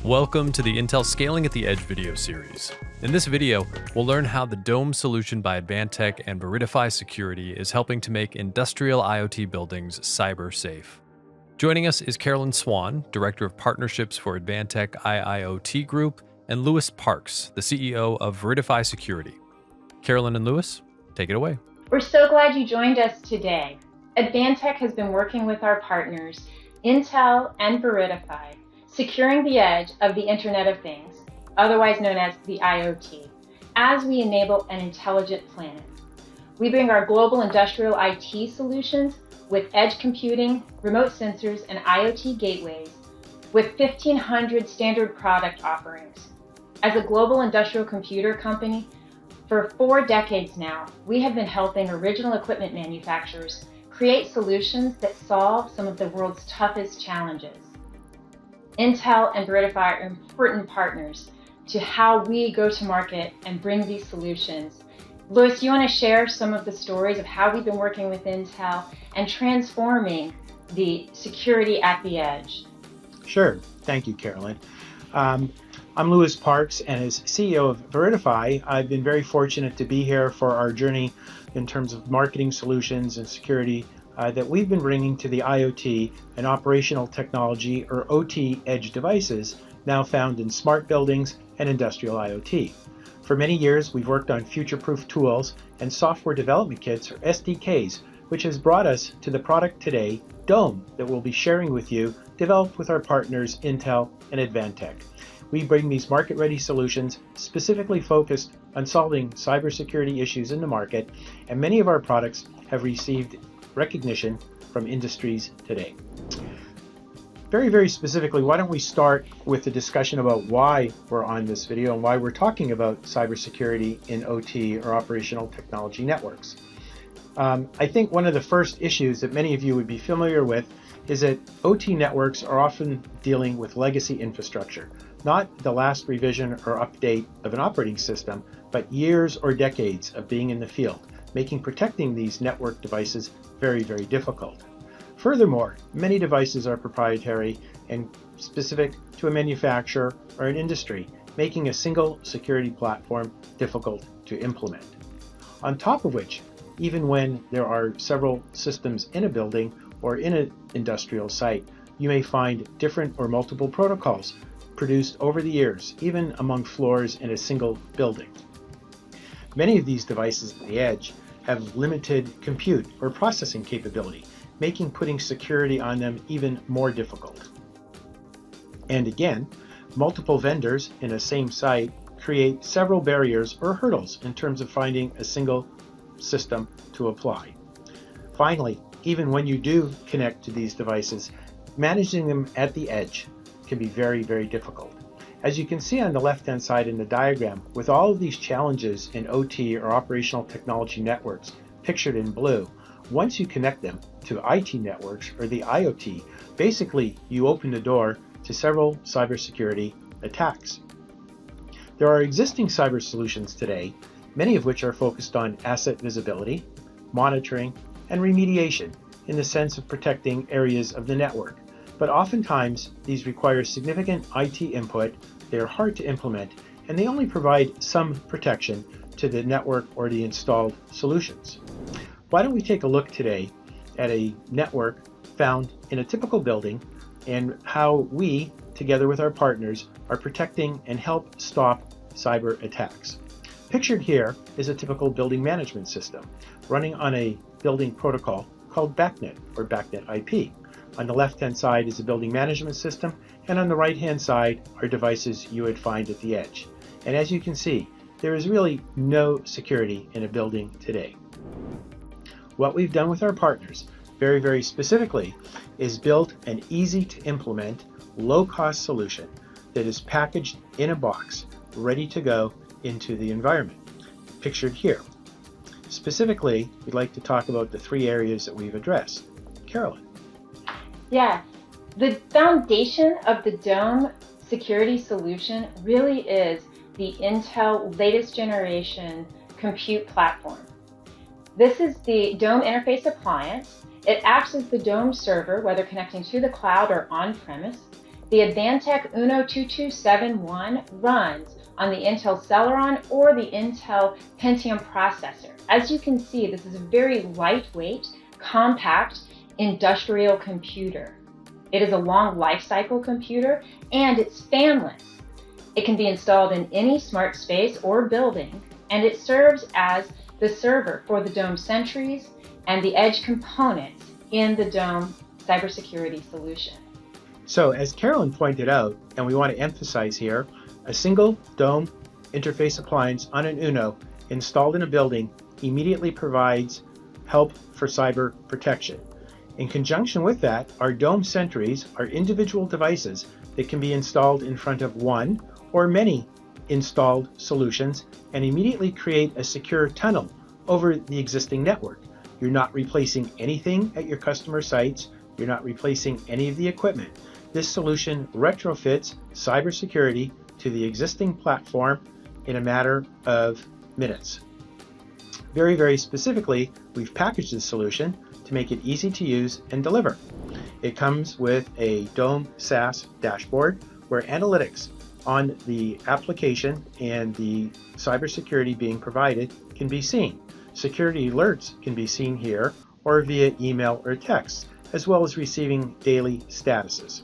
Welcome to the Intel Scaling at the Edge video series. In this video, we'll learn how the Dome solution by Advantech and Veridify Security is helping to make industrial IoT buildings cyber safe. Joining us is Carolyn Swan, Director of Partnerships for Advantech IoT Group, and Louis Parks, the CEO of Veridify Security. Carolyn and Louis, take it away. We're so glad you joined us today. Advantech has been working with our partners, Intel and Veridify, securing the edge of the Internet of Things, otherwise known as the IoT, as we enable an intelligent planet. We bring our global industrial IT solutions with edge computing, remote sensors, and IoT gateways with 1,500 standard product offerings. As a global industrial computer company, for 4 decades now, we have been helping original equipment manufacturers create solutions that solve some of the world's toughest challenges. Intel and Veridify are important partners to how we go to market and bring these solutions. Louis, do you want to share some of the stories of how we've been working with Intel and transforming the security at the edge? Sure. Thank you, Carolyn. I'm Louis Parks, and as CEO of Veridify, I've been very fortunate to be here for our journey in terms of marketing solutions and security that we've been bringing to the IoT and operational technology, or OT, edge devices now found in smart buildings and industrial IoT. For many years, we've worked on future-proof tools and software development kits, or SDKs, which has brought us to the product today, Dome, that we'll be sharing with you, developed with our partners Intel and Advantech. We bring these market-ready solutions specifically focused on solving cybersecurity issues in the market, and many of our products have received recognition from industries today. Very specifically, why don't we start with the discussion about why we're on this video and why we're talking about cybersecurity in OT, or operational technology networks. I think one of the first issues that many of you would be familiar with is that OT networks are often dealing with legacy infrastructure, not the last revision or update of an operating system, but years or decades of being in the field, making protecting these network devices very difficult. Furthermore, many devices are proprietary and specific to a manufacturer or an industry, making a single security platform difficult to implement. On top of which, even when there are several systems in a building or in an industrial site, you may find different or multiple protocols produced over the years, even among floors in a single building. Many of these devices at the edge have limited compute or processing capability, making putting security on them even more difficult. And again, multiple vendors in a same site create several barriers or hurdles in terms of finding a single system to apply. Finally, even when you do connect to these devices, managing them at the edge can be very difficult. As you can see on the left-hand side in the diagram, with all of these challenges in OT, or operational technology networks, pictured in blue, once you connect them to IT networks, or the IoT, basically you open the door to several cybersecurity attacks. There are existing cyber solutions today, many of which are focused on asset visibility, monitoring, and remediation in the sense of protecting areas of the network. But oftentimes, these require significant IT input, they are hard to implement, and they only provide some protection to the network or the installed solutions. Why don't we take a look today at a network found in a typical building and how we, together with our partners, are protecting and help stop cyber attacks. Pictured here is a typical building management system running on a building protocol called BACnet, or BACnet IP. On the left-hand side is a building management system, and on the right-hand side are devices you would find at the edge. And as you can see, there is really no security in a building today. What we've done with our partners, very specifically, is built an easy-to-implement, low-cost solution that is packaged in a box, ready to go into the environment, pictured here. Specifically, we'd like to talk about the 3 areas that we've addressed. Carolyn. Yeah, the foundation of the Dome security solution really is the Intel latest generation compute platform. This is the Dome interface appliance. It acts as the Dome server, whether connecting to the cloud or on-premise. The Advantech Uno 2271 runs on the Intel Celeron or the Intel Pentium processor. As you can see, this is a very lightweight, compact industrial computer. It is a long lifecycle computer and it's fanless. It can be installed in any smart space or building, and it serves as the server for the Dome sentries and the edge components in the Dome cybersecurity solution. So as Carolyn pointed out, and we want to emphasize here, a single Dome interface appliance on an Uno installed in a building immediately provides help for cyber protection. In conjunction with that, our Dome sentries are individual devices that can be installed in front of one or many installed solutions and immediately create a secure tunnel over the existing network. You're not replacing anything at your customer sites. You're not replacing any of the equipment. This solution retrofits cybersecurity to the existing platform in a matter of minutes. Very, very specifically, we've packaged this solution to make it easy to use and deliver. It comes with a Dome SaaS dashboard where analytics on the application and the cybersecurity being provided can be seen. Security alerts can be seen here or via email or text, as well as receiving daily statuses.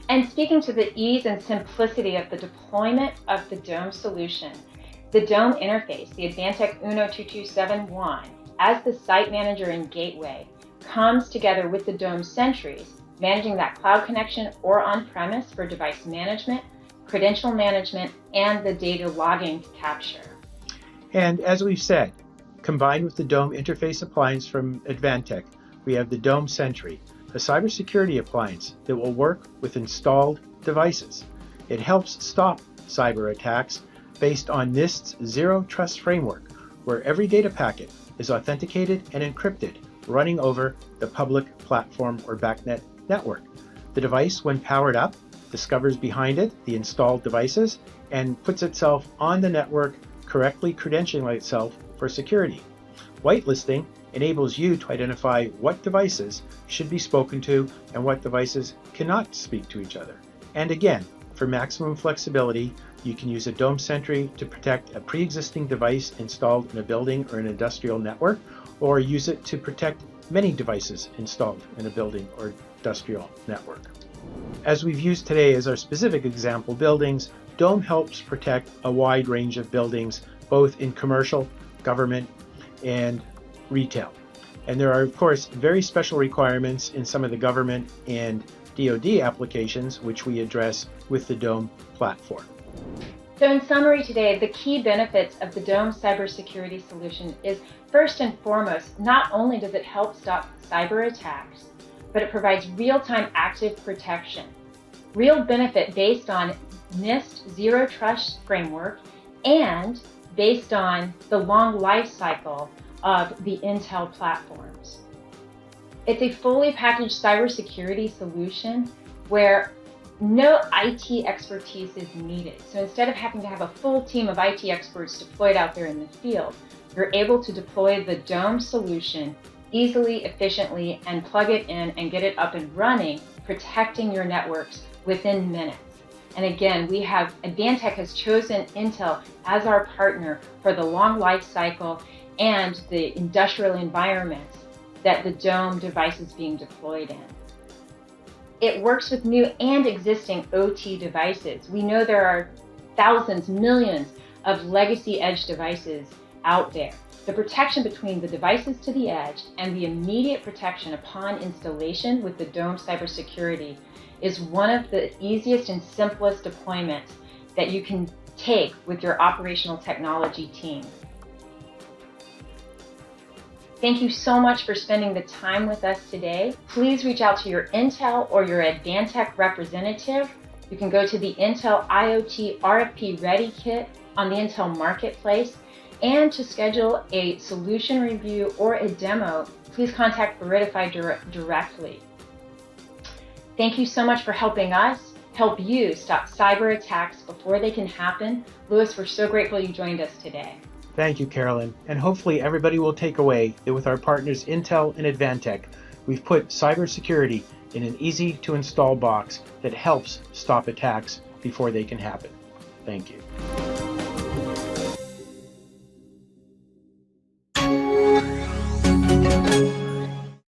And speaking to the ease and simplicity of the deployment of the Dome solution, the Dome interface, the Advantech Uno 2271, as the site manager and gateway, comes together with the Dome sentries, managing that cloud connection or on-premise for device management, credential management, and the data logging capture. And as we've said, combined with the Dome interface appliance from Advantech, we have the Dome Sentry, a cybersecurity appliance that will work with installed devices. It helps stop cyber attacks based on NIST's Zero Trust framework, where every data packet is authenticated and encrypted, running over the public platform or BACnet network. The device, when powered up, discovers behind it the installed devices and puts itself on the network, correctly credentialing itself for security. Whitelisting enables you to identify what devices should be spoken to and what devices cannot speak to each other. And again, for maximum flexibility, you can use a Dome Sentry to protect a pre-existing device installed in a building or an industrial network, or use it to protect many devices installed in a building or industrial network. As we've used today as our specific example buildings, Dome helps protect a wide range of buildings, both in commercial, government, and retail. And there are, of course, very special requirements in some of the government and DoD applications, which we address with the Dome platform. So in summary today, the key benefits of the Dome cybersecurity solution is, first and foremost, not only does it help stop cyber attacks, but it provides real-time active protection. Real benefit based on NIST Zero Trust framework and based on the long life cycle of the Intel platforms. It's a fully packaged cybersecurity solution where no IT expertise is needed. So instead of having to have a full team of IT experts deployed out there in the field, you're able to deploy the Dome solution easily, efficiently, and plug it in and get it up and running, protecting your networks within minutes. And again, Advantech has chosen Intel as our partner for the long life cycle and the industrial environments that the Dome device is being deployed in. It works with new and existing OT devices. We know there are thousands, millions of legacy edge devices out there. The protection between the devices to the edge and the immediate protection upon installation with the Dome cybersecurity is one of the easiest and simplest deployments that you can take with your operational technology team. Thank you so much for spending the time with us today. Please reach out to your Intel or your Advantech representative. You can go to the Intel IoT RFP Ready Kit on the Intel Marketplace. And to schedule a solution review or a demo, please contact Veridify directly. Thank you so much for helping us help you stop cyber attacks before they can happen. Louis, we're so grateful you joined us today. Thank you, Carolyn. And hopefully everybody will take away that with our partners Intel and Advantech, we've put cybersecurity in an easy-to-install box that helps stop attacks before they can happen. Thank you.